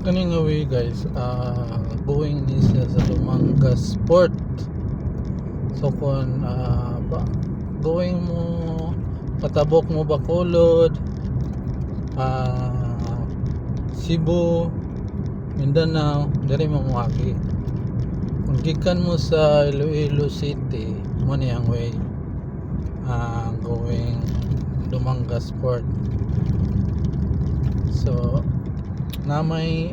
Kaning away guys, going ni siya sa Dumangas Port. So kung going mo, patabok mo Bacolod, Cebu, Mindanao, diri mo muagi. Kung gikan mo sa Iloilo City, mo ni ang way going Dumangas Port. So na may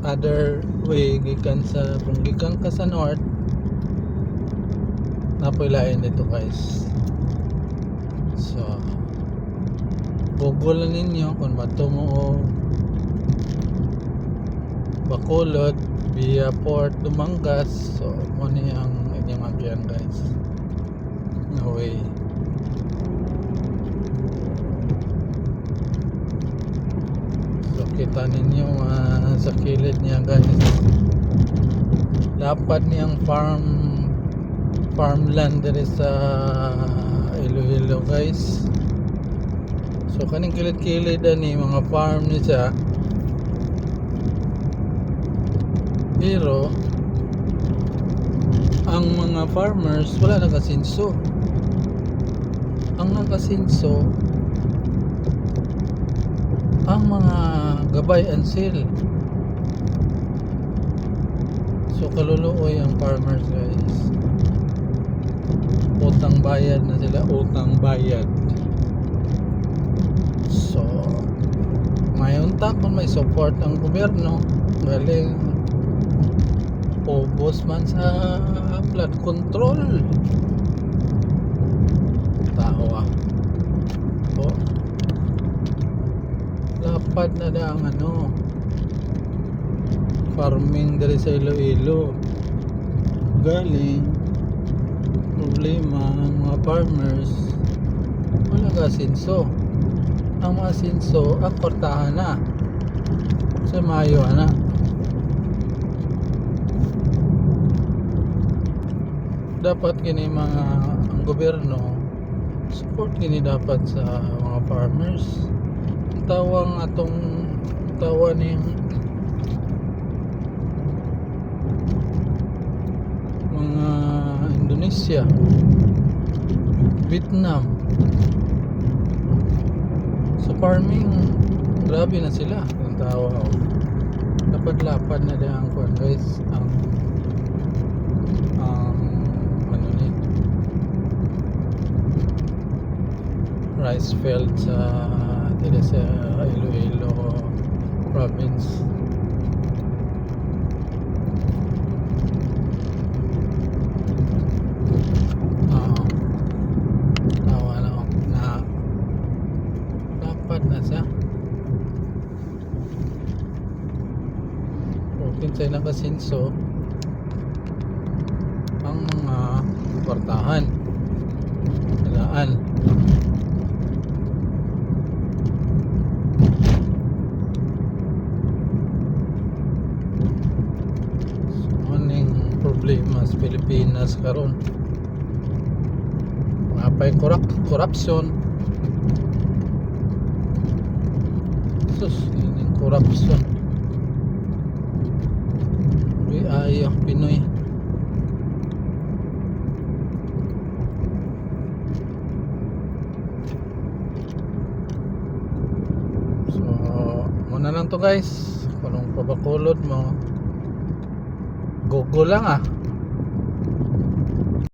other way gikan sa, kung gikan ka sa north, napilain dito guys. So google na ninyo kung bato mo Bacolod via Port Dumangas. So mo ni ang inyong agyan guys, no way. So kita ninyo sa kilid niya guys, dapat niyang farmland diri sa Iloilo guys. So kaning kilid-kilid ani mga farm ni siya, pero ang mga farmers wala nakasinso. Ang nakasinso ang mga gabay and sale. So kaluluoy ang farmers guys, utang bayad na sila, utang bayad. So mayunta kung may support ang gobyerno, galing ubos man sa flood control. Tawa lapad na ang farming dari sa Iloilo. Galing problema ang mga farmers, wala ka sinso. Ang mga sinso ang kortahan na sa Mayo na. Dapat kini mga ang gobyerno support kini dapat sa mga farmers. Tawang atong tawa ning mga Indonesia, Vietnam, sa farming grabe na sila. Ang tawa dapat lapad na ang kuan guys, ang rice field sa dito sa Iloilo province. Tawa na dapat na siya. Kung kinsay nakasinso ang mga kwartahan, ilaan. Problema sa Pilipinas karon, mapay corruption. Sus, ini corruption. Ayaw Pinoy. So muna lang to guys. Kung pabakulod mo, Google lang